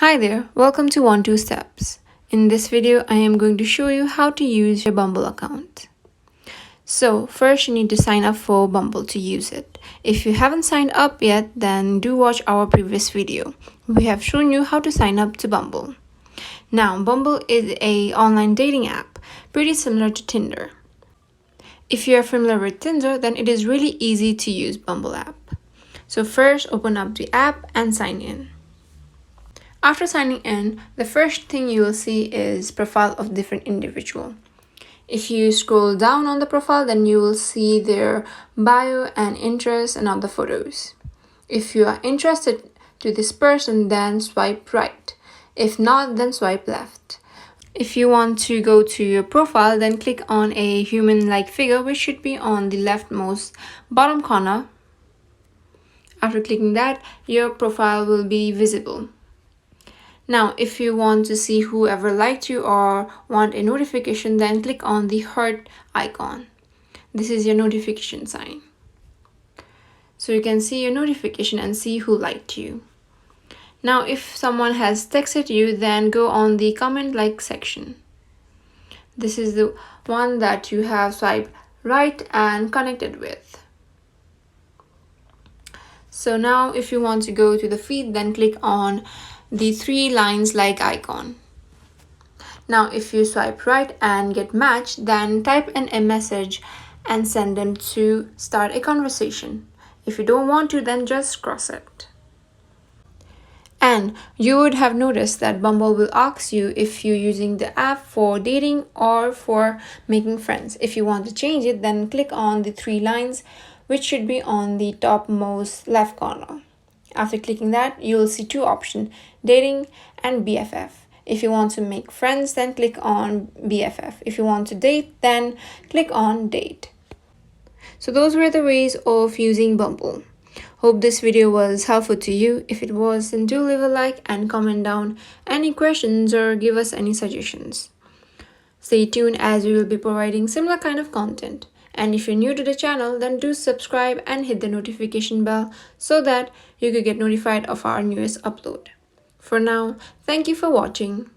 Hi there, welcome to 1-2 Steps. In this video, I am going to show you how to use your Bumble account. So first you need to sign up for Bumble to use it. If you haven't signed up yet, then do watch our previous video. We have shown you how to sign up to Bumble. Now, Bumble is an online dating app, pretty similar to Tinder. If you are familiar with Tinder, then it is really easy to use Bumble app. So first open up the app and sign in. After signing in, the first thing you will see is profile of different individual. If you scroll down on the profile, then you will see their bio and interests and other photos. If you are interested to this person, then swipe right. If not, then swipe left. If you want to go to your profile, then click on a human-like figure, which should be on the leftmost bottom corner. After clicking that, your profile will be visible. Now, if you want to see whoever liked you or want a notification, then click on the heart icon. This is your notification sign. So you can see your notification and see who liked you. Now, if someone has texted you, then go on the comment like section. This is the one that you have swiped right and connected with. So now if you want to go to the feed, then click on the 3 lines like icon. Now if you swipe right and get matched, then type in a message and send them to start a conversation. If you don't want to, then just cross it. And you would have noticed that Bumble will ask you if you're using the app for dating or for making friends. If you want to change it, then click on the 3 lines, which should be on the topmost left corner. After clicking that, you will see 2 options, dating and BFF. If you want to make friends, then click on BFF. If you want to date, then click on date. So those were the ways of using Bumble. Hope this video was helpful to you. If it was, then do leave a like and comment down any questions or give us any suggestions. Stay tuned as we will be providing similar kind of content. And if you're new to the channel, then do subscribe and hit the notification bell so that you could get notified of our newest upload. For now, thank you for watching.